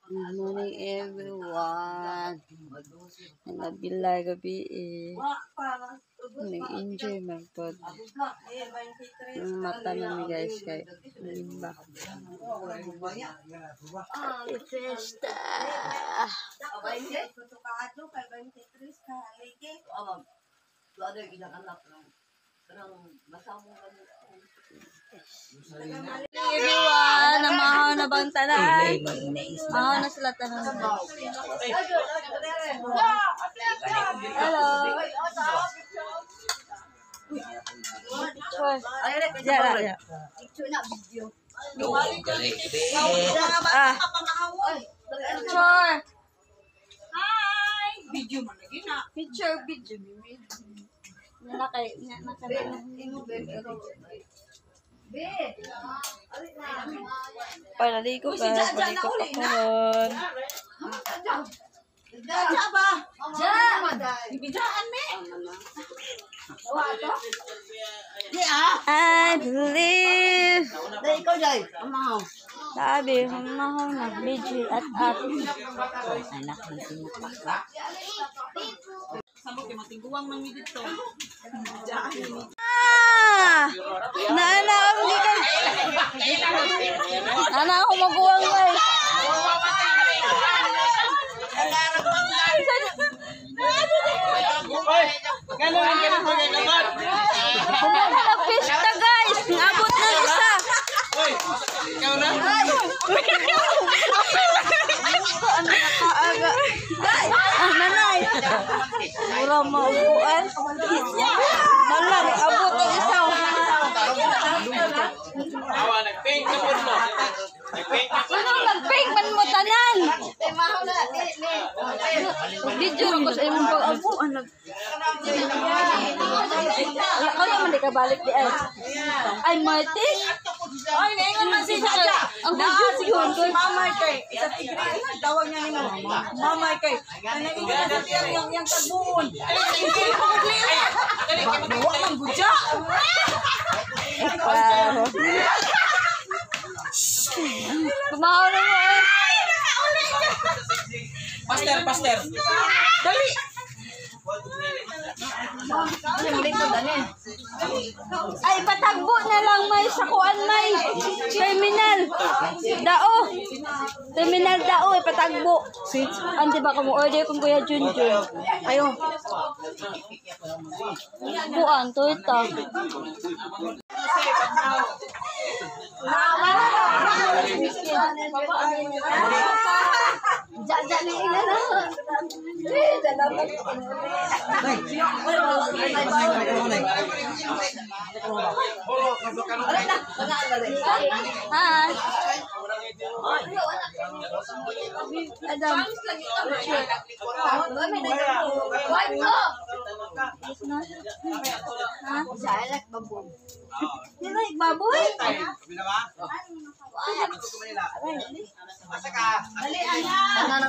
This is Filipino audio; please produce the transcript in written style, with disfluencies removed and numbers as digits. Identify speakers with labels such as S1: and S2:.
S1: Good morning everyone. Nabilay gabi eh. Nag-enjoy magpod. Yung mata namin guys kay limba. Happy Fiesta! Everyone, namahaw na bang tanan? Mahaw na sila tanan. Hello. Ya. Picture. Hi. Video man lagi na. Picture. Palaligo ka, paliko ka pohon.
S2: Jaja ba? Jaja. Ibidaan me.
S1: I believe.
S2: Dai ikaw dai. Amaw.
S1: Sabi, mamahaw na. Vigil at.
S2: Anak ni sinapa. Sabog kay matiguang man mi dito.
S1: Naana ako di ka. Naana ako mabuwang guys. Pista guys, ngabot na isa.
S3: Ikaw na?
S1: Nanay. Mura maupuan. Malang, abot na isa.
S3: Awa, nag-paint ka po no? Nag-paint ka po.
S1: Anong nag-paint man mo tanan? Video rin ko sa imong pag-abuan. Ako naman di ka balik di ay. Ay, Marty?
S2: Ay, naingon man si Jaja.
S1: Ang video yun.
S2: Mamay kay. Isa tigre. Tawag niya ni mo. Mamay kay. Naingon na siya yung tagbuon. Huwag ng gudya.
S1: Kumahaw na mo eh.
S3: Pastor.
S2: Dali.
S1: Ay, patagbo na lang may sakuan may. Terminal. Dao. Terminal dao eh, patagbo. Andi ba kamo order kung Kuya Junjun? Ayo. Buan, to ito. Jaja ni ina na. Hi. Adam. Jalak baboy. Jalak baboy?
S3: Asa ka?
S2: Dali, ayan.